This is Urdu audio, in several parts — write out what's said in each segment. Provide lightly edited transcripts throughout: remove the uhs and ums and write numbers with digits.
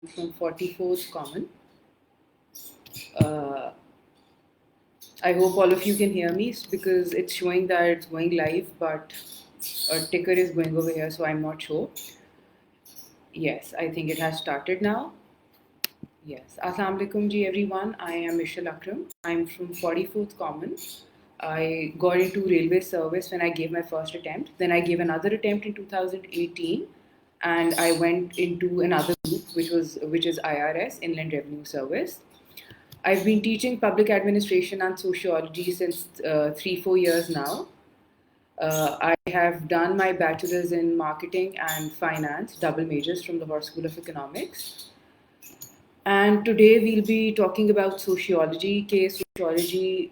from 44th Common. I hope all of you can hear me because it's showing that it's going live, but a ticker is going over here, so I'm not sure. Yes, I think it has started now. Yes. Assalamu alaikum ji everyone. I am Mishal Akram. I'm from 44th Common. I got into railway service when I gave my first attempt. Then I gave another attempt in 2018 and I went into another group which is IRS, Inland Revenue Service. I've been teaching public administration and sociology since 3-4 years now. I have done my bachelor's in marketing and finance, double majors from Lahore School of Economics. And today we'll be talking about sociology. Sociology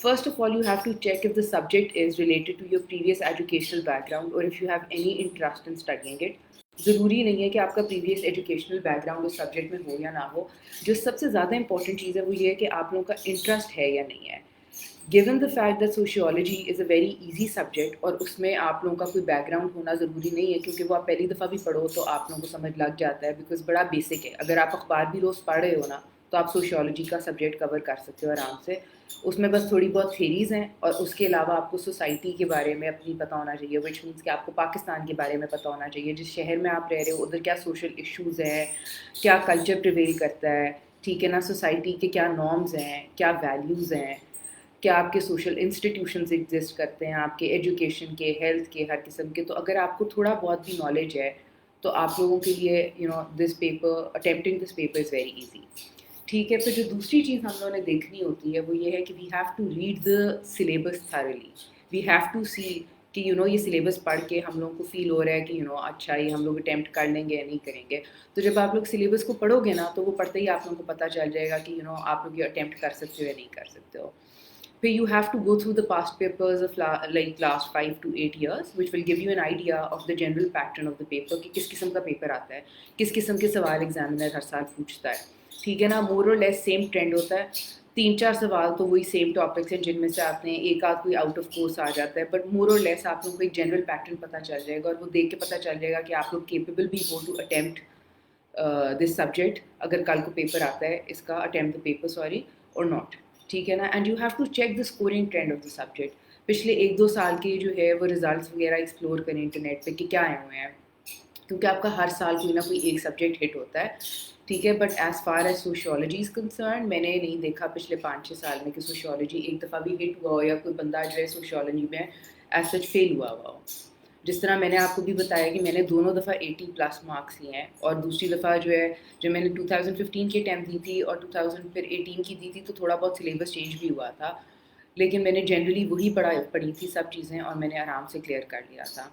first of all you have to check if the subject is related to your previous educational background or if you have any interest in studying it. ضروری نہیں ہے کہ آپ کا پریویس ایجوکیشنل بیک گراؤنڈ اس سبجیکٹ میں ہو یا نہ ہو. جو سب سے زیادہ امپورٹنٹ چیز ہے وہ یہ ہے کہ آپ لوگوں کا انٹرسٹ ہے یا نہیں ہے. given the fact that sociology is a very easy subject اور اس میں آپ لوگوں کا کوئی بیک گراؤنڈ ہونا ضروری نہیں ہے, کیونکہ وہ آپ پہلی دفعہ بھی پڑھو تو آپ لوگوں کو سمجھ لگ جاتا ہے, بیکاز بڑا بیسک ہے. اگر آپ اخبار بھی روز پڑھ رہے ہو نا تو آپ سوشیولوجی کا سبجیکٹ کور کر سکتے ہو آرام سے. اس میں بس تھوڑی بہت تھیریز ہیں اور اس کے علاوہ آپ کو سوسائٹی کے بارے میں اپنی پتہ ہونا چاہیے, وچ مینس کہ آپ کو پاکستان کے بارے میں پتہ ہونا چاہیے, جس شہر میں آپ رہ رہے ہو ادھر کیا سوشل ایشوز ہیں, کیا کلچر پریویل کرتا ہے, ٹھیک ہے نا, سوسائٹی کے کیا نارمز ہیں, کیا ویلیوز ہیں, کیا آپ کے سوشل انسٹیٹیوشنز ایگزسٹ کرتے ہیں, آپ کے ایجوکیشن کے, ہیلتھ کے, ہر قسم کے. تو اگر آپ کو تھوڑا بہت بھی نالج ہے تو آپ لوگوں کے لیے this paper, attempting this paper is very easy, ٹھیک ہے. پھر جو دوسری چیز ہم لوگوں نے دیکھنی ہوتی ہے وہ یہ ہے کہ we have to read the syllabus thoroughly. We have to see کہ یہ سلیبس پڑھ کے ہم لوگوں کو فیل ہو رہا ہے کہ اچھا یہ ہم لوگ اٹیمپٹ کر لیں گے یا نہیں کریں گے. تو جب آپ لوگ سلیبس کو پڑھو گے نا تو وہ پڑھتے ہی آپ لوگوں کو پتہ چل جائے گا کہ آپ لوگ یہ اٹیمپٹ کر سکتے ہو یا نہیں کر سکتے ہو. پھر you have to go through the past papers of like last 5 to 8 years, which will give you an idea of the general pattern of the paper کہ کس قسم کا پیپر آتا ہے, کس قسم کے سوال ایگزامینر ہر سال پوچھتا ہے, ٹھیک ہے نا. مور اور لیس سیم ٹرینڈ ہوتا ہے, 3-4 سوال تو وہی سیم ٹاپکس ہیں جن میں سے آپ نے ایک آدھ کوئی آؤٹ آف کورس آ جاتا ہے, بٹ مور اور لیس آپ لوگوں کو ایک جنرل پیٹرن پتہ چل جائے گا اور وہ دیکھ کے پتہ چل جائے گا کہ آپ لوگ کیپیبل بھی ہو ٹو اٹیمپٹ دس سبجیکٹ اگر کل کو پیپر آتا ہے اس کا, اٹیمپٹ دا پیپر سوری, اور ناٹ, ٹھیک ہے نا. And you have to check the scoring trend of the subject. پچھلے 1-2 سال کے جو ہے وہ ریزلٹس وغیرہ ایکسپلور کریں انٹرنیٹ پہ کہ کیا آئے ہوئے ہیں, کیونکہ آپ کا ہر سال کوئی نہ کوئی ایک سبجیکٹ ہٹ ہوتا ہے, ٹھیک ہے. But as far as sociology is concern, میں نے نہیں دیکھا پچھلے 5-6 سال میں کہ سوشیولوجی ایک دفعہ بھی ہٹ ہوا ہو یا کوئی بندہ جو ہے سوشیولوجی میں ایز سچ فیل ہوا ہو. جس طرح میں نے آپ کو بھی بتایا کہ میں نے دونوں دفعہ 80+ مارکس لیے ہیں, اور دوسری دفعہ جو ہے جو میں نے 2015 کی اٹیمپٹ دی تھی اور 2018 کی دی تھی تو تھوڑا بہت سلیبس چینج بھی ہوا تھا. لیکن میں نے جنرلی وہی پڑھی تھی سب چیزیں اور میں نے آرام سے کلیئر کر لیا تھا.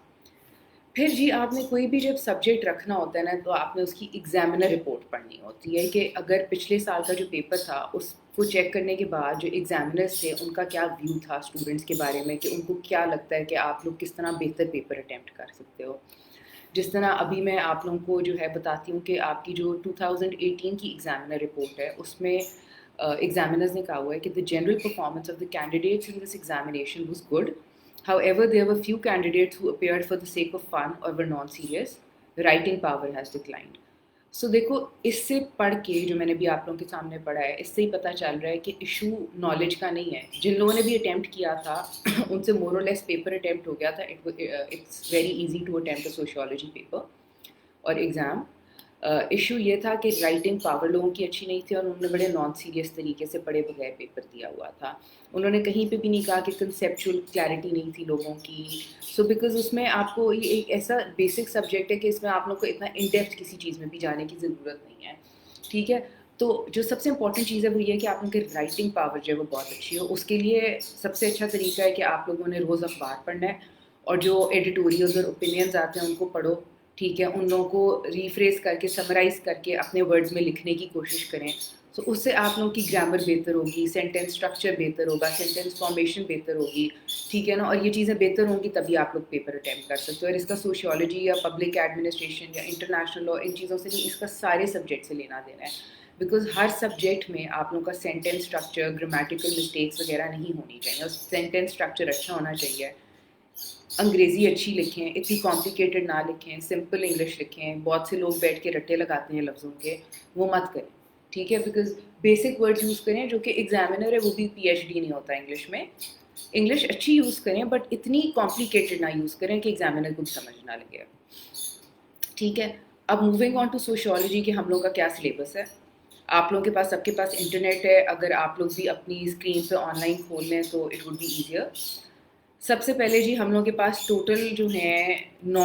پھر جی آپ نے کوئی بھی جب سبجیکٹ رکھنا ہوتا ہے نا تو آپ نے اس کی ایگزامینر رپورٹ پڑھنی ہوتی ہے کہ اگر پچھلے سال کا جو پیپر تھا اس کو چیک کرنے کے بعد جو ایگزامینرس تھے ان کا کیا ویو تھا اسٹوڈنٹس کے بارے میں کہ ان کو کیا لگتا ہے کہ آپ لوگ کس طرح بہتر پیپر اٹیمپٹ کر سکتے ہو. جس طرح ابھی میں آپ لوگوں کو جو ہے بتاتی ہوں کہ آپ کی جو 2018 کی ایگزامینر رپورٹ ہے اس میں ایگزامینرز نے کہا ہوا ہے کہ the general performance of the candidates in this examination was good. However, there were few candidates who appeared for the sake of fun or were non-serious. Writing power has declined. سو دیکھو اس سے پڑھ کے جو میں نے بھی آپ لوگوں کے سامنے پڑھا ہے اس سے ہی پتہ چل رہا ہے کہ ایشو نالج کا نہیں ہے. جن لوگوں نے بھی اٹیمپٹ کیا تھا ان سے مور اور لیس پیپر اٹیمپٹ ہو گیا تھا. It's very easy to attempt a sociology paper اور ایگزام. ایشو یہ تھا کہ رائٹنگ پاور لوگوں کی اچھی نہیں تھی اور انہوں نے بڑے نان سیریس طریقے سے پڑھے بغیر پیپر دیا ہوا تھا. انہوں نے کہیں پہ بھی نہیں کہا کہ کنسیپچول کلیئرٹی نہیں تھی لوگوں کی. سو بیکاز اس میں آپ کو یہ ایک ایسا بیسک سبجیکٹ ہے کہ اس میں آپ لوگ کو اتنا ان ڈیپتھ کسی چیز میں بھی جانے کی ضرورت نہیں ہے. ٹھیک ہے, تو جو سب سے امپورٹنٹ چیز ہے وہ یہ ہے کہ آپ لوگوں کی رائٹنگ پاور جو ہے وہ بہت اچھی ہو. اس کے لیے سب سے اچھا طریقہ ہے کہ آپ لوگوں نے روز اخبار پڑھنا ہے اور جو ایڈیٹوریلز اور اوپینینز آتے ہیں ان کو پڑھو. ٹھیک ہے, ان لوگوں کو ریفریز کر کے سمرائز کر کے اپنے ورڈز میں لکھنے کی کوشش کریں. تو اس سے آپ لوگوں کی گرامر بہتر ہوگی, سینٹینس اسٹرکچر بہتر ہوگا, سینٹینس فارمیشن بہتر ہوگی. ٹھیک ہے نا, اور یہ چیزیں بہتر ہوں گی تبھی آپ لوگ پیپر اٹیمپٹ کر سکتے ہو. اور اس کا سوشیولوجی یا پبلک ایڈمنسٹریشن یا انٹرنیشنل لا ان چیزوں سے نہیں, اس کا سارے سبجیکٹ سے لینا دینا ہے. بیکاز ہر سبجیکٹ میں آپ لوگوں کا سینٹینس اسٹرکچر, گرامیٹیکل مسٹیکس وغیرہ نہیں ہونی چاہیے. اور سینٹینس اسٹرکچر اچھا ہونا چاہیے. انگریزی اچھی لکھیں, اتنی کمپلیکیٹڈ نہ لکھیں, سمپل انگلش لکھیں. بہت سے لوگ بیٹھ کے رٹے لگاتے ہیں لفظوں کے, وہ مت کریں. ٹھیک ہے, بیکاز بیسک ورڈ یوز کریں. جو کہ ایگزامینر ہے وہ بھی پی ایچ ڈی نہیں ہوتا انگلش میں. انگلش اچھی یوز کریں بٹ اتنی کمپلیکیٹڈ نہ یوز کریں کہ ایگزامینر کو بھی سمجھ نہ لگے. ٹھیک ہے, اب موونگ آن ٹو سوشیولوجی کہ ہم لوگوں کا کیا سلیبس ہے. آپ لوگوں کے پاس سب کے پاس انٹرنیٹ ہے, اگر آپ لوگ بھی اپنی اسکرین پہ آن لائن کھول لیں تو اٹ وڈ بی ایزیئر. سب سے پہلے جی ہم لوگوں کے پاس ٹوٹل جو ہیں 9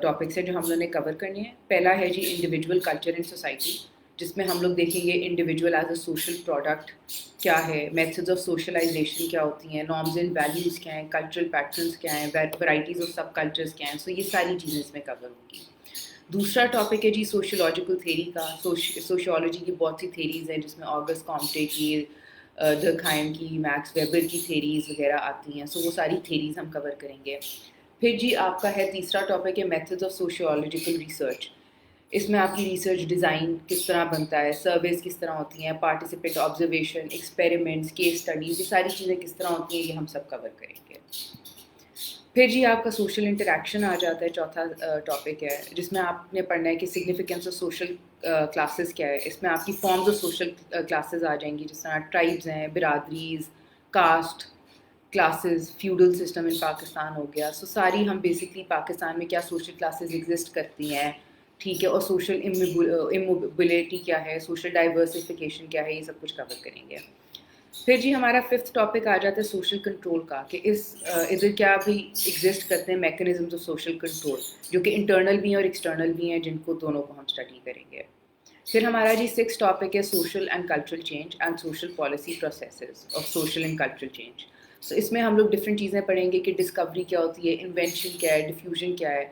ٹاپکس ہیں جو ہم لوگوں نے کور کرنے ہیں. پہلا ہے جی انڈیویجول کلچر اینڈ سوسائٹی, جس میں ہم لوگ دیکھیں گے individual as a social product کیا ہے, میتھڈز آف سوشلائزیشن کیا ہوتی ہیں, نارمز اینڈ ویلیوز کیا ہیں, کلچرل پیٹرنس کیا ہیں, ورائٹیز آف سب کلچرز کیا ہیں. سو یہ ساری چیزیں اس میں کور ہوں گی. دوسرا ٹاپک ہے جی سوشولوجیکل تھیری کا. سوشیولوجی کی بہت سی تھیریز ہیں جس میں آگسٹ کامٹے کی, درکھائم کی, میکس ویبر کی تھیریز وغیرہ آتی ہیں. سو وہ ساری تھیریز ہم کور کریں گے. پھر جی آپ کا ہے تیسرا ٹاپک ہے میتھڈز آف سوشیولوجیکل ریسرچ. اس میں آپ کی ریسرچ ڈیزائن کس طرح بنتا ہے, سرویز کس طرح ہوتی ہیں, participant observation, experiments, case studies, یہ ساری چیزیں کس طرح ہوتی ہیں یہ ہم سب کور کریں گے. پھر جی آپ کا سوشل انٹریکشن آ جاتا ہے, چوتھا ٹاپک ہے جس میں آپ نے پڑھنا ہے کہ سگنیفیکینس آف سوشل کلاسز کیا ہے. اس میں آپ کی فارمز آف سوشل کلاسز آ جائیں گی, جس طرح ٹرائبز ہیں, برادریز, کاسٹ, کلاسز, فیوڈل سسٹم ان پاکستان ہو گیا. سو ساری ہم بیسکلی پاکستان میں کیا سوشل کلاسز ایگزسٹ کرتی ہیں. ٹھیک ہے, اور سوشل اموبلٹی کیا ہے, سوشل ڈائیورسفیکیشن کیا ہے, یہ سب کچھ کور کریں گے. پھر جی ہمارا 5th ٹاپک آ جاتا ہے سوشل کنٹرول کا, کہ ادھر کیا بھی ایگزسٹ کرتے ہیں میکینزمز آف سوشل کنٹرول, جو کہ انٹرنل بھی ہیں اور ایکسٹرنل بھی ہیں, جن کو دونوں کو ہم اسٹڈی کریں گے. پھر ہمارا جی 6th ٹاپک ہے social and cultural change and social policy processes of social and cultural change. So اس میں ہم لوگ ڈفرینٹ چیزیں پڑھیں گے کہ ڈسکوری کیا ہوتی ہے, انوینشن کیا ہے, ڈیفیوژن کیا ہے,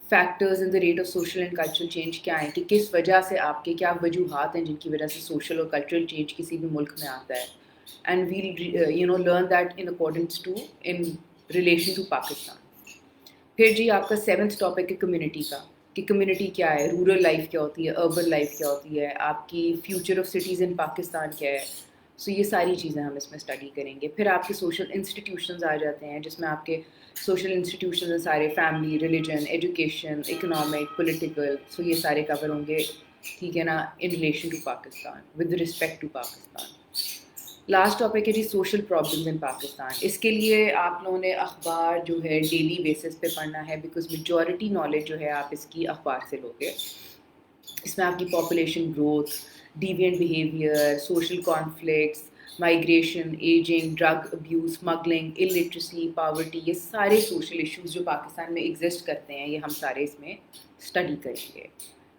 factors in the rate of social and cultural change کیا ہیں, کہ کس وجہ سے آپ کے کیا وجوہات ہیں جن کی وجہ سے سوشل اور کلچرل چینج کسی بھی ملک میں آتا ہے. And we'll learn that in accordance to in relation to Pakistan. پھر جی آپ کا 7th ٹاپک ہے کمیونٹی کا, کہ کمیونٹی کیا ہے, رورل لائف کیا ہوتی ہے, اربن لائف کیا ہوتی ہے, آپ کی future of cities in Pakistan کیا ہے. سو یہ ساری چیزیں ہم اس میں اسٹڈی کریں گے. پھر آپ کے سوشل انسٹیٹیوشنز آ جاتے ہیں, جس میں آپ کے سوشل انسٹیٹیوشنز ہیں سارے, family, religion, education, economic, political. So یہ سارے کور ہوں گے. ٹھیک ہے نا, in relation to Pakistan, with respect to Pakistan. Last topic ہے جی سوشل پرابلمز ان پاکستان. اس کے لیے آپ لوگوں نے اخبار جو ہے ڈیلی بیسس پہ پڑھنا ہے, بیکاز میجورٹی نالج جو ہے آپ اس کی اخبار سے لوگے. اس میں آپ کی population growth, deviant behaviour, social conflicts, migration, ageing, drug abuse, smuggling, illiteracy, poverty, یہ سارے سوشل ایشوز جو پاکستان میں ایگزسٹ کرتے ہیں یہ ہم سارے اس میں اسٹڈی کریں گے.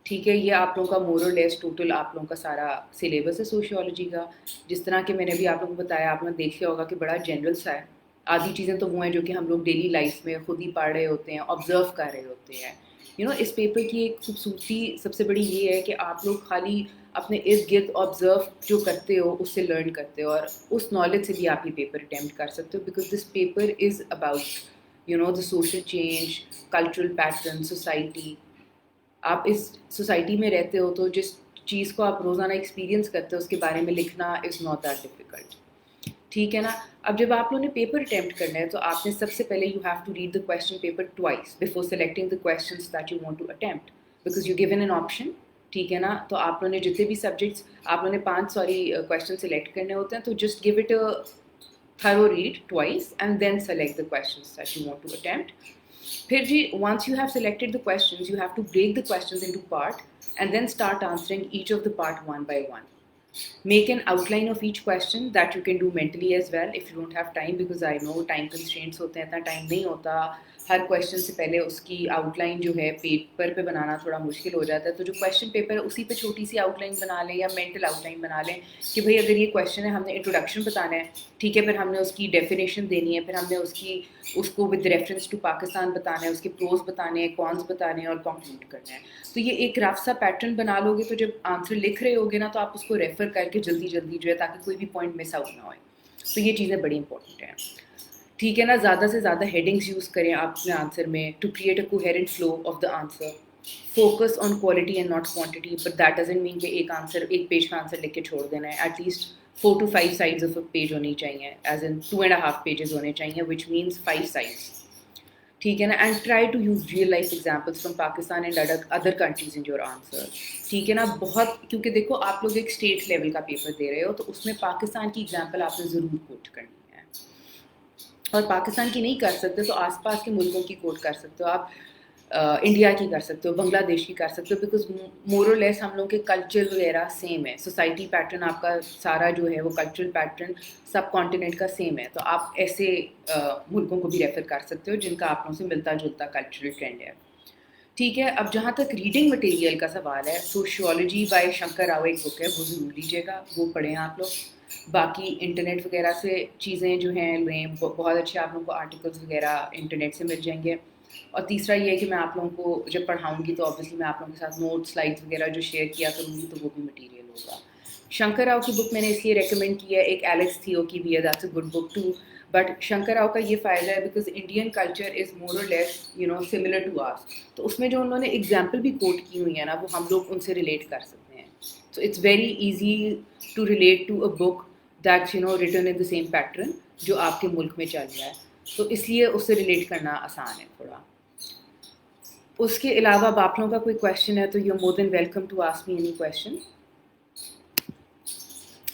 ٹھیک ہے. یہ آپ لوگوں کا مور اور لیس ٹوٹل آپ لوگوں کا سارا سلیبس ہے سوشیولوجی کا. جس طرح کہ میں نے بھی آپ لوگوں کو بتایا, آپ نے دیکھ لیا ہوگا کہ بڑا جنرل سا ہے. آدھی چیزیں تو وہ ہیں جو کہ ہم لوگ ڈیلی لائف میں خود ہی پڑھ رہے ہوتے ہیں, آبزرو کر رہے ہوتے ہیں. اس پیپر کی ایک خوبصورتی سب سے بڑی یہ ہے کہ آپ لوگ خالی اپنے ارد گرد آبزرو جو کرتے ہو اس سے لرن کرتے ہو, اور اس نالج سے بھی آپ یہ پیپر اٹیمپٹ کر سکتے ہو, because this paper is about the social change, cultural pattern, society. آپ اس سوسائٹی میں رہتے ہو تو جس چیز کو آپ روزانہ ایکسپیرینس کرتے ہو اس کے بارے میں لکھنا از ناٹ دیٹ ڈیفیکلٹ. ٹھیک ہے نا. اب جب آپ لوگوں نے پیپر اٹیمپٹ کرنا ہے تو آپ نے سب سے پہلے you have to read the question paper twice before selecting the questions that you want to attempt, because you given an option. ٹھیک ہے نا. تو آپ لوگوں نے جتنے بھی سبجیکٹس آپ لوگوں نے 5 کویسچن سلیکٹ کرنے ہوتے ہیں, تو just give it a through read twice and then select the questions that you want to attempt. پھر جی once you have selected the questions, you have to break the questions into part and then start answering each of the part one by one. Make an outline of each question that you can do mentally as well if you don't have time, because I know time constraints ہوتے ہیں, اتنا ٹائم نہیں ہوتا. ہر کویشچن سے پہلے اس کی آؤٹ لائن جو ہے پیپر پہ بنانا تھوڑا مشکل ہو جاتا ہے. تو جو کویشچن پیپر ہے اسی پہ چھوٹی سی آؤٹ لائن بنا لیں یا مینٹل آؤٹ لائن بنا لیں کہ بھائی اگر یہ کویشچن ہے ہم نے انٹروڈکشن بتانا ہے, ٹھیک ہے, پھر ہم نے اس کی ڈیفینیشن دینی ہے, پھر ہم نے اس کو ود ریفرنس ٹو پاکستان بتانا ہے, اس کے پروز بتانے ہیں, کونس بتانے ہیں اور کنکلوڈ کرنا ہے. تو یہ ایک رف سا پیٹرن بنا لو گے تو جب آنسر لکھ رہے ہوگے نا تو آپ اس کو ریفر کر کے جلدی جلدی جو ہے تاکہ کوئی بھی پوائنٹ مس آؤٹ نہ ہوئے. تو یہ چیزیں بڑی امپورٹنٹ ہیں. ٹھیک ہے نا. زیادہ سے زیادہ ہیڈنگس یوز کریں آپ اپنے آنسر میں to create a coherent flow of the answer. Focus on quality and not quantity, but that doesn't mean کہ ایک پیج کا آنسر لکھ کے چھوڑ دینا ہے. At least 4 to 5 sides of a page ہونی چاہیے, ایز ان 2.5 pages ہونے چاہیے, وچ مینس 5 sides. ٹھیک ہے نا. And try to use real life examples from Pakistan and other countries in your answer. ٹھیک ہے نا. بہت, کیونکہ دیکھو آپ لوگ ایک اسٹیٹ لیول کا پیپر دے رہے ہو تو اس میں پاکستان کی ایگزامپل آپ نے ضرور کوٹ کرنی ہے, اور پاکستان کی نہیں کر سکتے تو آس پاس کے ملکوں کی کوٹ کر سکتے ہو آپ. انڈیا کی کر سکتے ہو, بنگلہ دیش کی کر سکتے ہو, بیکاز مور اور لیس ہم لوگوں کے کلچر وغیرہ سیم ہے. سوسائٹی پیٹرن آپ کا سارا جو ہے وہ کلچرل پیٹرن سب کانٹیننٹ کا سیم ہے. تو آپ ایسے ملکوں کو بھی ریفر کر سکتے ہو جن کا آپ لوگوں سے ملتا جلتا کلچرل ٹرینڈ ہے. ٹھیک ہے. اب جہاں تک ریڈنگ مٹیریل کا سوال ہے, سوشیولوجی بائی شنکر راؤ ایک بک ہے, وہ ضرور لیجیے گا, وہ پڑھیں آپ لوگ. باقی انٹرنیٹ وغیرہ سے چیزیں جو ہیں لیں, بہت اچھے آپ لوگوں کو آرٹیکلس وغیرہ انٹرنیٹ سے مل جائیں گے. اور تیسرا یہ ہے کہ میں آپ لوگوں کو جب پڑھاؤں گی تو آبویسلی میں آپ لوگوں کے ساتھ نوٹ سلائڈس وغیرہ جو شیئر کیا کروں گی تو وہ بھی مٹیریل ہوگا. شنکر راؤ کی بک میں نے اس لیے ریکمینڈ کی ہے, ایک ایلیکس تھیو کی بھی ہے, that's a good book too. But Shankar Rao کا یہ فائدہ ہے because Indian culture is more or less similar to آس. تو اس میں جو انہوں نے ایگزامپل بھی کوٹ کی ہوئی ہیں نا, وہ ہم لوگ ان سے ریلیٹ کر سکتے ہیں. So it's very easy to relate to a book that's written in the same pattern جو آپ کے ملک میں چل رہا ہے. تو اس لیے اس سے ریلیٹ کرنا آسان ہے تھوڑا. اس کے علاوہ اب آپ لوگوں کا کوئی کویشچن ہے تو you more than welcome to ask me any question.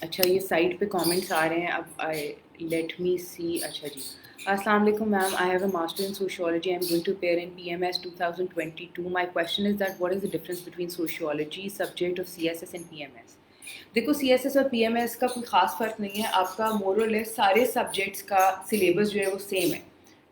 اچھا, یہ سائٹ پہ کامنٹس آ رہے ہیں. اب لیٹ می سی. اچھا جی, السلام علیکم ma'am, I have a master in sociology, I am going to appear in PMS 2022. My question is that what is the difference between sociology subject of CSS and PMS. دیکھو CSS اور PMS کا کوئی خاص فرق نہیں ہے. آپ کا مور اور لیس سارے سبجیکٹس کا سلیبس جو ہے وہ سیم ہے.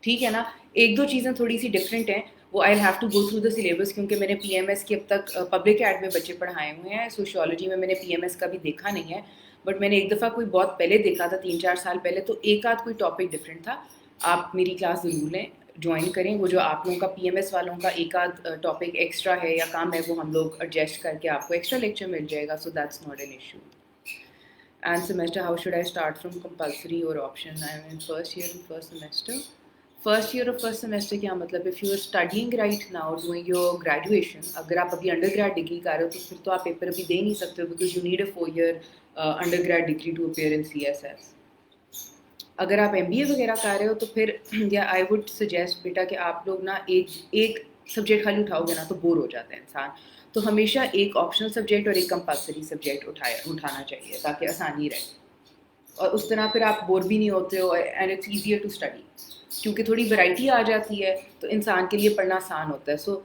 ٹھیک ہے نا. ایک دو چیزیں تھوڑی سی ڈفرینٹ ہیں, وہ I have to go through the syllabus, کیونکہ میں نے PMS کی اب تک پبلک ایڈ میں بچے پڑھائے ہوئے ہیں. سوشیولوجی میں نے PMS کا بھی دیکھا نہیں ہے, بٹ میں نے ایک دفعہ کوئی بہت پہلے دیکھا تھا 3-4 سال پہلے, تو ایک آدھ کوئی ٹاپک ڈفرینٹ تھا. آپ میری کلاس ضرور لیں, جوائن کریں. وہ جو آپ لوگوں کا PMS والوں کا ایک آدھ ٹاپک ایکسٹرا ہے یا کام ہے, وہ ہم لوگ ایڈجسٹ کر کے آپ کو ایکسٹرا لیکچر مل جائے گا. So that's not an issue. And semester, how should I start from compulsory or option? I am in first year in first semester. First year اور فرسٹ سیمسٹر کیا مطلب؟ If you are studying right now doing your graduation, اگر آپ ابھی انڈر گریڈ ڈگری کر رہے ہو تو پھر تو آپ پیپر ابھی دے نہیں سکتے ہو, because you need a 4 year undergrad degree to appear in CSS. اگر آپ MBA وغیرہ کر رہے ہو تو پھر یا آئی وڈ سجیسٹ بیٹا کہ آپ لوگ نا ایک سبجیکٹ خالی اٹھاؤ گے نا تو بور ہو جاتا ہے انسان. تو ہمیشہ ایک آپشنل سبجیکٹ اور ایک کمپلسری سبجیکٹ اٹھانا چاہیے تاکہ آسانی رہے, اور اس طرح پھر آپ بور بھی نہیں ہوتے ہو, and it's easier to study, کیونکہ تھوڑی ورائٹی آ جاتی ہے تو انسان کے لیے پڑھنا آسان ہوتا ہے. سو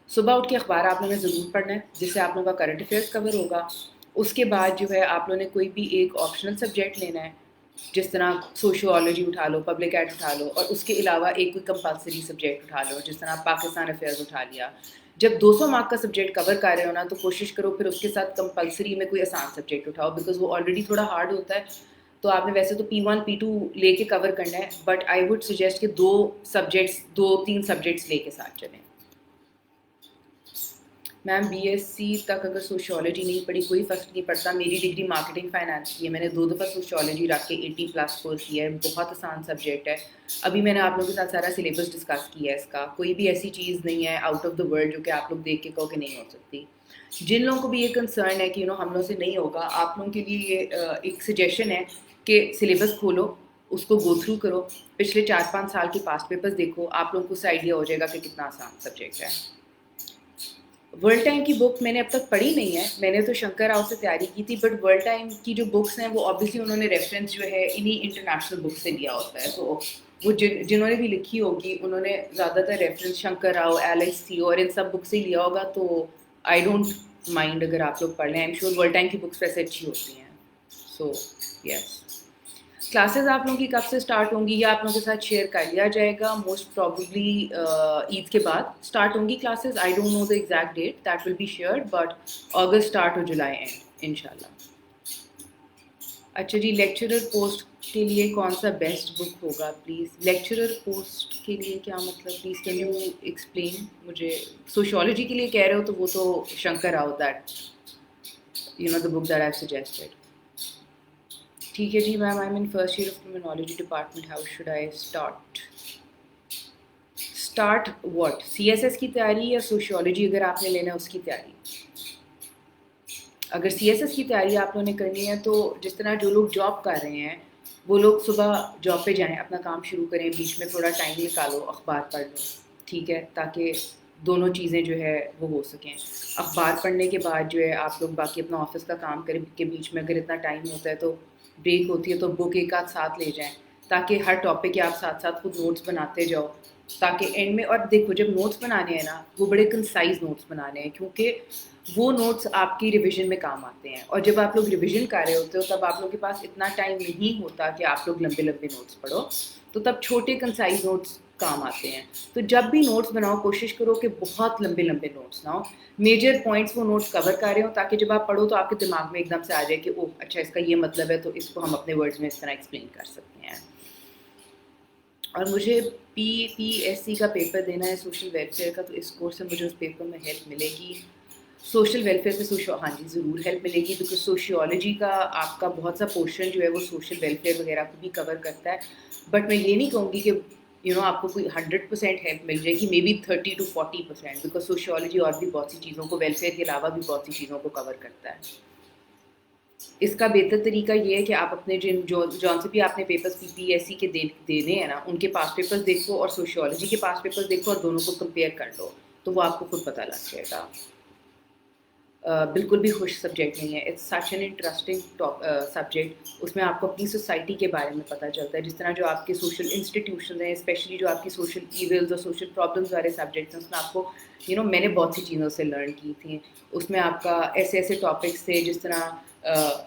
صبح اٹھ کے اخبار آپ لوگوں نے ضرور پڑھنا ہے, جس سے آپ لوگوں کا کرنٹ افیئرس کور ہوگا. اس کے بعد جو ہے آپ لوگوں نے کوئی بھی ایک آپشنل سبجیکٹ لینا ہے, جس طرح سوشیولوجی اٹھا لو, پبلک ایڈ اٹھا لو, اور اس کے علاوہ ایک کوئی کمپلسری سبجیکٹ اٹھا لو, جس طرح پاکستان افیئرز اٹھا لیا, جب 200 مارک کا سبجیکٹ کور کر رہے ہو نا تو کوشش کرو پھر اس کے ساتھ کمپلسری میں کوئی آسان سبجیکٹ اٹھاؤ، بیکاز وہ آلریڈی تھوڑا ہارڈ ہوتا ہے. تو آپ نے ویسے تو P1 P2 لے کے کور کرنا ہے، بٹ آئی وڈ سجیسٹ کہ 2-3 سبجیکٹس لے کے ساتھ چلیں. میم BSc تک اگر سوشیولوجی نہیں پڑھی کوئی فرق نہیں پڑتا. میری ڈگری مارکیٹنگ فائنانس کی ہے، میں نے 2 دفعہ سوشیولوجی رکھ کے 80+ اسکور کیا ہے. بہت آسان سبجیکٹ ہے. ابھی میں نے آپ لوگوں کے ساتھ سارا سلیبس ڈسکس کیا ہے، اس کا کوئی بھی ایسی چیز نہیں ہے آؤٹ آف دا ورلڈ جو کہ آپ لوگ دیکھ کے کہو کہ نہیں ہو سکتی. جن لوگوں کو بھی یہ کنسرن ہے کہ ہم لوگوں سے نہیں ہوگا، آپ لوگوں کے لیے یہ ایک سجیشن ہے کہ سلیبس کھولو، اس کو گو تھرو کرو، پچھلے 4-5 سال کے پاسٹ پیپرز دیکھو، آپ لوگوں کو اس سے آئیڈیا ہو جائے گا کہ کتنا آسان سبجیکٹ ہے. ورلڈ ٹائم کی بک میں نے اب تک پڑھی نہیں ہے، میں نے تو شنکر راؤ سے تیاری کی تھی، بٹ ورلڈ ٹائم کی جو بکس ہیں وہ آبویسلی انہوں نے ریفرنس جو ہے انہی انٹرنیشنل بک سے لیا ہوتا ہے. تو وہ جنہوں نے بھی لکھی ہوگی انہوں نے زیادہ تر ریفرنس شنکر راؤ، ایلیکس تھیو اور ان سب بک سے ہی لیا ہوگا. تو آئی ڈونٹ مائنڈ اگر آپ لوگ پڑھ لیں. I am sure world time کی بکس ویسے اچھی ہوتی ہیں. سو یس. کلاسز آپ لوگوں کی کب سے اسٹارٹ ہوں گی یا آپ لوگوں کے ساتھ شیئر کر لیا جائے گا. موسٹ پرابیبلی عید کے بعد اسٹارٹ ہوں گی classes. I don't know the exact date, that will be shared, but August start اور جولائی اینڈ انشاء اللہ. اچھا جی، لیکچرر پوسٹ کے لیے کون سا بیسٹ بک ہوگا پلیز؟ لیکچرر پوسٹ کے لیے کیا مطلب، پلیز کین یو ایکسپلین مجھے. سوشیولوجی کے لیے کہہ رہے ہو تو وہ تو Shankar Rao, that the book that I suggested. ٹھیک ہے جی ma'am. I am in first year of criminology department. How should I start what? CSS کی تیاری یا سوشیولوجی اگر آپ نے لینا ہے اس کی تیاری؟ اگر CSS کی تیاری آپ لوگوں نے کرنی ہے تو جس طرح جو لوگ جاب کر رہے ہیں وہ لوگ صبح جاب پہ جائیں، اپنا کام شروع کریں، بیچ میں تھوڑا ٹائم نکالو، اخبار پڑھ لو، ٹھیک ہے، تاکہ دونوں چیزیں جو ہے وہ ہو سکیں. اخبار پڑھنے کے بعد جو ہے آپ لوگ باقی اپنا آفس کا کام کریں، کے بیچ میں اگر اتنا ٹائم ہوتا ہے تو بریک ہوتی ہے تو بک ایک آدھ ساتھ لے جائیں، تاکہ ہر ٹاپک کے آپ ساتھ ساتھ خود نوٹس بناتے جاؤ، تاکہ اینڈ میں. اور دیکھو جب نوٹس بنانے ہیں نا وہ بڑے کنسائز نوٹس بنانے ہیں، کیونکہ وہ نوٹس آپ کی ریویژن میں کام آتے ہیں. اور جب آپ لوگ ریویژن کر رہے ہوتے ہو تب آپ لوگوں کے پاس اتنا ٹائم نہیں ہوتا کہ آپ لوگ لمبے لمبے نوٹس پڑھو، تو تب چھوٹے کنسائز نوٹس کام آتے ہیں. تو جب بھی نوٹس بناؤ کوشش کرو کہ بہت لمبے لمبے نوٹس نہ ہو، میجر پوائنٹس وہ نوٹس کور کر رہے ہوں، تاکہ جب آپ پڑھو تو آپ کے دماغ میں ایک دم سے آ جائے کہ اوہ اچھا اس کا یہ مطلب ہے، تو اس کو ہم اپنے ورڈز میں اس طرح ایکسپلین کر سکتے ہیں. اور مجھے PPSC کا پیپر دینا ہے سوشل ویلفیئر کا، تو اس کورس سے مجھے اس پیپر میں ہیلپ ملے گی. سوشل ویلفیئر سے ہاں جی ضرور ہیلپ ملے گی، بیکاز سوشیولوجی کا آپ کا بہت سا پورشن جو ہے وہ سوشل ویلفیئر وغیرہ کو بھی کور کرتا ہے. بٹ میں یہ نہیں کہوں گی کہ آپ کو کوئی 100% ہیلپ مل جائے گی، may be 30 to 40%، because sociology اور بھی بہت سی چیزوں کو، ویلفیئر کے علاوہ بھی بہت سی چیزوں کو کور کرتا ہے. اس کا بہتر طریقہ یہ ہے کہ آپ اپنے جون سے بھی آپ نے پیپرز PPSC کے دینے ہیں نا، ان کے پاس پیپرز دیکھو اور سوشیولوجی کے پاس پیپرز دیکھو اور دونوں کو کمپیئر کر لو، تو وہ آپ کو خود پتہ لگ جائے گا. بالکل بھی خوش سبجیکٹ نہیں ہے. It's such an interesting subject. اس میں آپ کو اپنی سوسائٹی کے بارے میں پتہ چلتا ہے، جس طرح جو آپ کے سوشل انسٹیٹیوشن ہیں، اسپیشلی جو آپ کی سوشل ایونٹس اور سوشل پرابلمس والے سبجیکٹس ہیں، اس میں آپ کو میں نے بہت سی چیزوں سے لرن کی تھیں. اس میں آپ کا ایسے ٹاپکس تھے جس طرح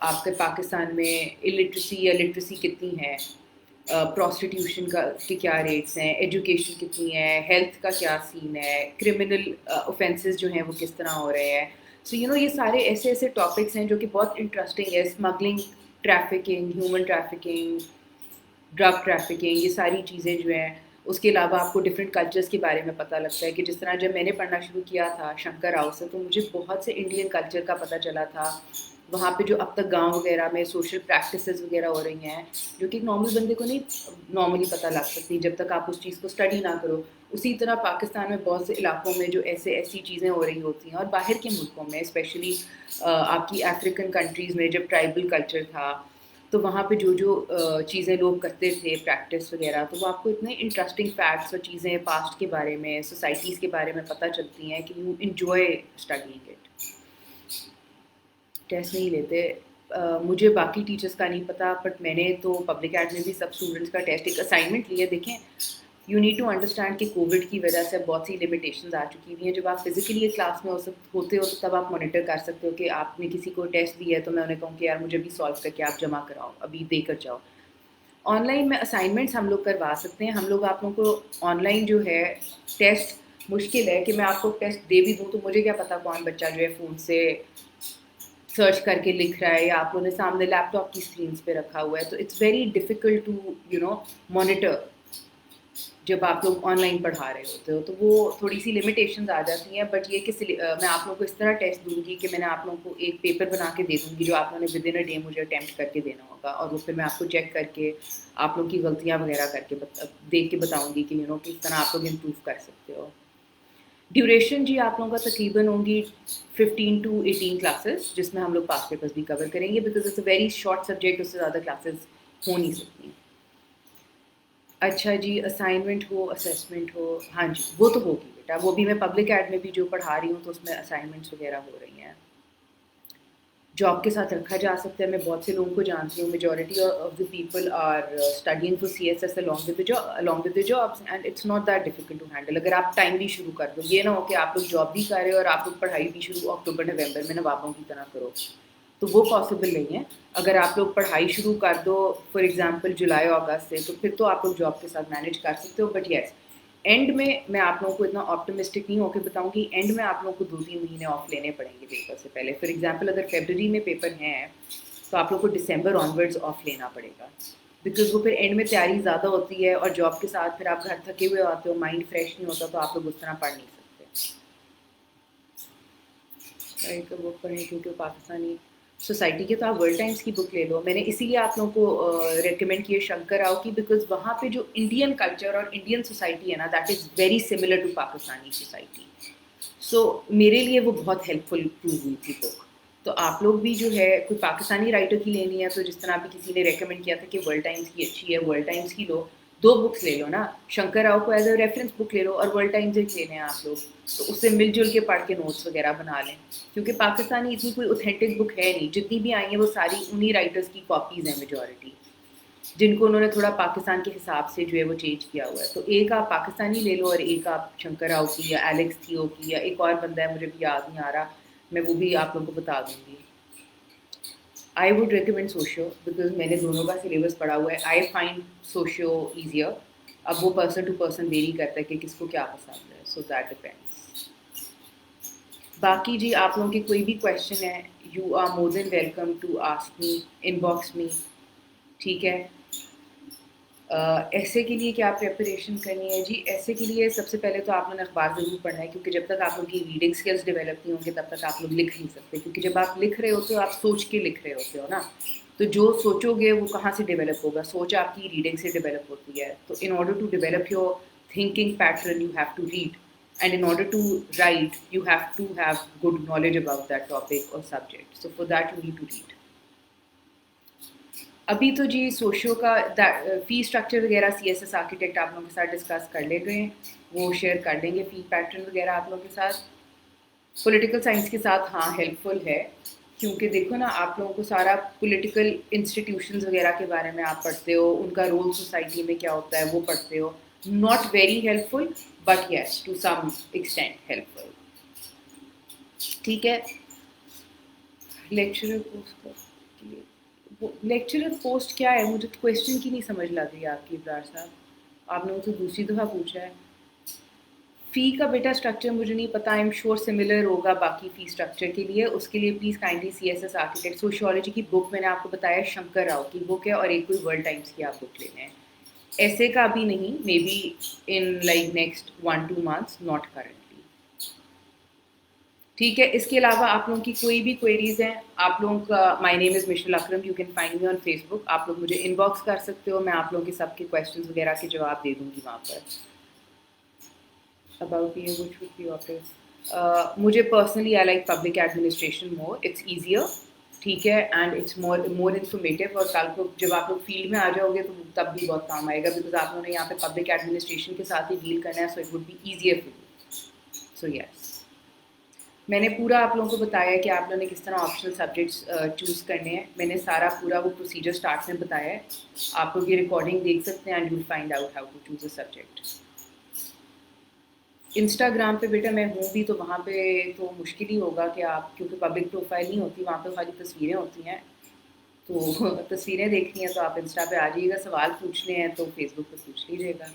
آپ کے پاکستان میں الٹریسی یا لٹریسی کتنی ہے، پروسٹیٹیوشن کے کیا ریٹس ہیں، ایجوکیشن کتنی ہے، ہیلتھ کا کیا سین ہے، کرمنل اوفینسز جو ہیں وہ کس طرح ہو رہے ہیں. سو یہ سارے ایسے ٹاپکس ہیں جو کہ بہت انٹرسٹنگ ہے. Smuggling, trafficking, human trafficking, drug trafficking, یہ ساری چیزیں جو ہیں. اس کے علاوہ آپ کو ڈفرینٹ کلچرس کے بارے میں پتہ لگتا ہے، کہ جس طرح جب میں نے پڑھنا شروع کیا تھا شنکر راؤ سے، تو مجھے بہت سے انڈین کلچر کا پتہ چلا تھا. وہاں پہ جو اب تک گاؤں وغیرہ میں سوشل پریکٹسز وغیرہ ہو رہی ہیں جو کہ ایک نارمل بندے کو نہیں نارملی پتہ لگ سکتی جب تک آپ اس چیز کو اسٹڈی نہ کرو. اسی طرح پاکستان میں بہت سے علاقوں میں جو ایسی چیزیں ہو رہی ہوتی ہیں، اور باہر کے ملکوں میں اسپیشلی آپ کی افریقن کنٹریز میں جب ٹرائبل کلچر تھا، تو وہاں پہ جو چیزیں لوگ کرتے تھے پریکٹس وغیرہ، تو وہ آپ کو اتنے انٹرسٹنگ فیکٹس اور چیزیں پاسٹ کے بارے میں، سوسائٹیز کے بارے میں پتہ چلتی ہیں کہ you enjoy studying it. Test نہیں لیتے. مجھے باقی ٹیچرس کا نہیں پتہ، بٹ میں نے تو پبلک ایڈ میں بھی سب اسٹوڈنٹس کا ٹیسٹ ایک اسائنمنٹ لیا. دیکھیں یو نیڈ ٹو انڈرسٹینڈ کہ کووڈ کی وجہ سے بہت سی لمیٹیشنز آ چکی ہوئی ہیں. جب آپ فزیکلی کلاس میں ہوتے ہو تو تب آپ مانیٹر کر سکتے ہو کہ آپ نے کسی کو ٹیسٹ دیا ہے تو میں انہیں کہوں کہ یار مجھے بھی سالو کر کے آپ جمع کراؤ، ابھی دے کر جاؤ. آن لائن میں اسائنمنٹس ہم لوگ کروا سکتے ہیں. ہم لوگ آپ لوگوں کو آن لائن جو ہے ٹیسٹ مشکل ہے کہ میں آپ کو ٹیسٹ دے بھی دوں تو مجھے کیا پتا کون بچہ جو ہے فون سے سرچ کر کے لکھ رہا ہے یا آپ لوگوں نے سامنے لیپ ٹاپ کی اسکرینس پہ رکھا ہوا ہے. تو it's very difficult to monitor جب آپ لوگ آن لائن پڑھا رہے ہوتے ہو. تو وہ تھوڑی سی لمیٹیشنز آ جاتی ہیں. بٹ یہ کہ میں آپ لوگوں کو اس طرح ٹیسٹ دوں گی کہ میں نے آپ لوگوں کو ایک پیپر بنا کے دے دوں گی جو آپ لوگوں نے ود ان اے ڈے مجھے اٹیمپٹ کر کے دینا ہوگا, اور وہ پھر میں آپ کو چیک کر کے آپ لوگوں کی غلطیاں وغیرہ کر کے دیکھ کے بتاؤں گی کہ کس طرح آپ لوگ امپروو کر سکتے ہو. ڈیوریشن جی آپ لوگوں کا تقریباً ہوں گی 15 to 18 کلاسز, جس میں ہم لوگ پاس پیپرز بھی کور کریں گے because it's a very short subject, اس سے زیادہ کلاسز ہو نہیں سکتی. اچھا جی, اسائنمنٹ ہو اسیسمنٹ ہو, ہاں جی وہ تو ہوگی بیٹا, وہ بھی میں پبلک ایڈ میں بھی جو پڑھا رہی ہوں تو اس میں اسائنمنٹس وغیرہ ہو رہی ہیں. جاب کے ساتھ رکھا جا سکتا ہے. میں بہت سے لوگوں کو جانتی ہوں, majority of the people are studying for CSS along with the jobs and it's not that difficult to handle. اگر آپ ٹائملی شروع کر دو, یہ نہ ہو کہ آپ لوگ جاب بھی کر رہے ہو اور آپ لوگ پڑھائی بھی شروع اکتوبر نومبر میں نوابوں کی طرح کرو, تو وہ پاسبل نہیں ہے. اگر آپ لوگ پڑھائی شروع کر دو فار ایگزامپل جولائی اگست سے, تو پھر تو آپ لوگ جاب کے ساتھ مینیج کر سکتے ہو. بٹ یس, اینڈ میں آپ لوگوں کو اتنا آپٹمسٹک نہیں ہو کے بتاؤں گی, اینڈ میں آپ لوگوں کو 2-3 مہینے آف لینے پڑیں گے پیپر سے پہلے. فار ایگزامپل اگر فیبرری میں پیپر ہیں تو آپ لوگوں کو ڈسمبر آنورڈز آف لینا پڑے گا, بیکاز وہ پھر اینڈ میں تیاری زیادہ ہوتی ہے, اور جاب کے ساتھ پھر آپ گھر تھکے ہوئے آتے ہو, مائنڈ فریش نہیں ہوتا, تو آپ لوگ اس طرح پڑھ نہیں سکتے. وہ پڑھیں کیونکہ پاکستانی سوسائٹی کے تو آپ ورلڈ ٹائمس کی بک لے لو. میں نے اسی لیے آپ لوگوں کو ریکمینڈ کیے شنکر راؤ کی, بیکاز وہاں پہ جو انڈین کلچر اور انڈین سوسائٹی ہے نا, that is very similar to Pakistani society. So میرے لیے وہ بہت ہیلپ فل پروو ہوئی تھی بک. تو آپ لوگ بھی جو ہے کوئی پاکستانی رائٹر کی لینی ہے تو جس طرح بھی کسی نے ریکمینڈ کیا تھا کہ ورلڈ ٹائمس کی اچھی ہے, ورلڈ ٹائمس کی لو. 2 بکس لے لو نا, شنکر راؤ کو ایز اے ریفرنس بک لے لو اور ورلڈ ٹائمز ایک لے لیں آپ لوگ, تو اس سے مل جل کے پڑھ کے نوٹس وغیرہ بنا لیں. کیونکہ پاکستانی اتنی کوئی اوتھینٹک بک ہے نہیں, جتنی بھی آئی ہیں وہ ساری انہی رائٹرس کی کاپیز ہیں میجورٹی, جن کو انہوں نے تھوڑا پاکستان کے حساب سے جو ہے وہ چینج کیا ہوا ہے. تو ایک آپ پاکستانی لے لو اور ایک آپ شنکر راؤ کی یا ایلیکس تھیو کی, یا ایک اور بندہ ہے مجھے بھی یاد نہیں آ رہا, میں وہ بھی آپ لوگوں کو بتا دوں گی. I would recommend socio because میں نے دونوں کا سلیبس پڑھا ہوا ہے. I find socio easier. اب وہ پرسن ٹو پرسن ویری کرتا ہے کہ کس کو کیا پسند ہے, سو دیٹ ڈپینڈس. باقی جی آپ لوگوں کے کوئی بھی کویشچن ہے, you are more than welcome to ask me, inbox me, ٹھیک ہے. ایسے کے لیے کیا پریپریشن کرنی ہے جی؟ ایسے کے لیے سب سے پہلے تو آپ نے اخبار ضرور پڑھنا ہے, کیونکہ جب تک آپ لوگ کی ریڈنگ اسکلس ڈیولپ نہیں ہوں گے تب تک آپ لوگ لکھ نہیں سکتے. کیونکہ جب آپ لکھ رہے ہوتے ہو آپ سوچ کے لکھ رہے ہوتے ہو نا, تو جو سوچو گے وہ کہاں سے ڈیولپ ہوگا؟ سوچ آپ کی ریڈنگ سے ڈیولپ ہوتی ہے. تو in order to develop your thinking pattern you have to read, and in order to write you have to have good knowledge about that topic or subject. So for that you need to read. ابھی تو جی سوشیو کا فی اسٹرکچر وغیرہ CSS آرکیٹیکٹ آپ لوگوں کے ساتھ ڈسکس کر لے گئے, وہ شیئر کر لیں گے فی پیٹرن وغیرہ آپ لوگوں کے ساتھ. پولیٹیکل سائنس کے ساتھ ہاں ہیلپ فل ہے, کیونکہ دیکھو نا آپ لوگوں کو سارا پولیٹیکل انسٹیٹیوشنز وغیرہ کے بارے میں آپ پڑھتے ہو, ان کا رول سوسائٹی میں کیا ہوتا ہے وہ پڑھتے ہو. Not very helpful but yes to some extent helpful. ٹھیک ہے. لیکچرر پوسٹ کیا ہے؟ مجھے کویشچن کی نہیں سمجھ لگ رہی آپ کی ابرار صاحب, آپ نے مجھ سے دوسری دفعہ پوچھا ہے. فی کا بیٹا اسٹرکچر مجھے نہیں پتا, آئی ایم شیور سملر ہوگا باقی فی اسٹرکچر کے لیے. اس کے لیے please kindly CSS architect sociology کی بک میں نے آپ کو بتایا شنکر راؤ کی بک ہے, اور ایک کوئی ورلڈ ٹائمس کی آپ بک لینے ہیں. ایسے کا بھی نہیں, may be in like next 1-2 months, not currently. ٹھیک ہے. اس کے علاوہ آپ لوگوں کی کوئی بھی کوئریز ہیں, آپ لوگوں کا مائی نیم از مشرل Akram, you can find me on facebook. آپ لوگ مجھے ان باکس کر سکتے ہو, میں آپ لوگوں کے سب کے کویشچنز وغیرہ کے جواب دے دوں گی وہاں پر. اباؤٹ یہ وچ وڈ بی آفس, مجھے personally I like public administration more, it's easier, ٹھیک ہے, اینڈ اٹس مور انفارمیٹیو. اور کل کو جب آپ لوگ فیلڈ میں آ جاؤ گے تو تب بھی بہت کام آئے گا, بیکاز آپ لوگوں نے یہاں پہ پبلک ایڈمنسٹریشن کے ساتھ ہی ڈیل کرنا ہے, so it would be easier for you. So yes, میں نے پورا آپ لوگوں کو بتایا کہ آپ لوگوں نے کس طرح آپشنل سبجیکٹس چوز کرنے ہیں. میں نے سارا پورا وہ پروسیجر اسٹارٹ میں بتایا ہے. آپ لوگ یہ ریکارڈنگ دیکھ سکتے ہیں, and you will find out how to choose a subject. Instagram پہ بیٹا میں ہوں بھی, تو وہاں پہ تو مشکل ہی ہوگا کہ آپ, کیونکہ پبلک پروفائل نہیں ہوتی وہاں پہ, خالی تصویریں ہوتی ہیں. تو تصویریں دیکھنی ہیں تو آپ انسٹا پہ آ جائیے گا, سوال پوچھنے ہیں تو فیس بک پہ پوچھ لیجیے گا.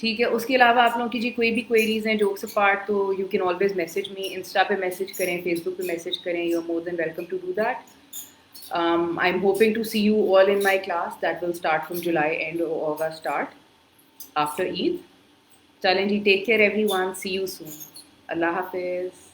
ٹھیک ہے. اس کے علاوہ آپ لوگوں کی جی کوئی بھی کوئریز ہیں جوکس اپارٹ تو you can always message me. Insta پہ میسیج کریں, فیس بک پہ میسیج کریں. You are more than welcome to do that. I am hoping to see you all in my class that will start from July and August start after Eid. چلیں جی, take care everyone, see you soon. اللہ حافظ.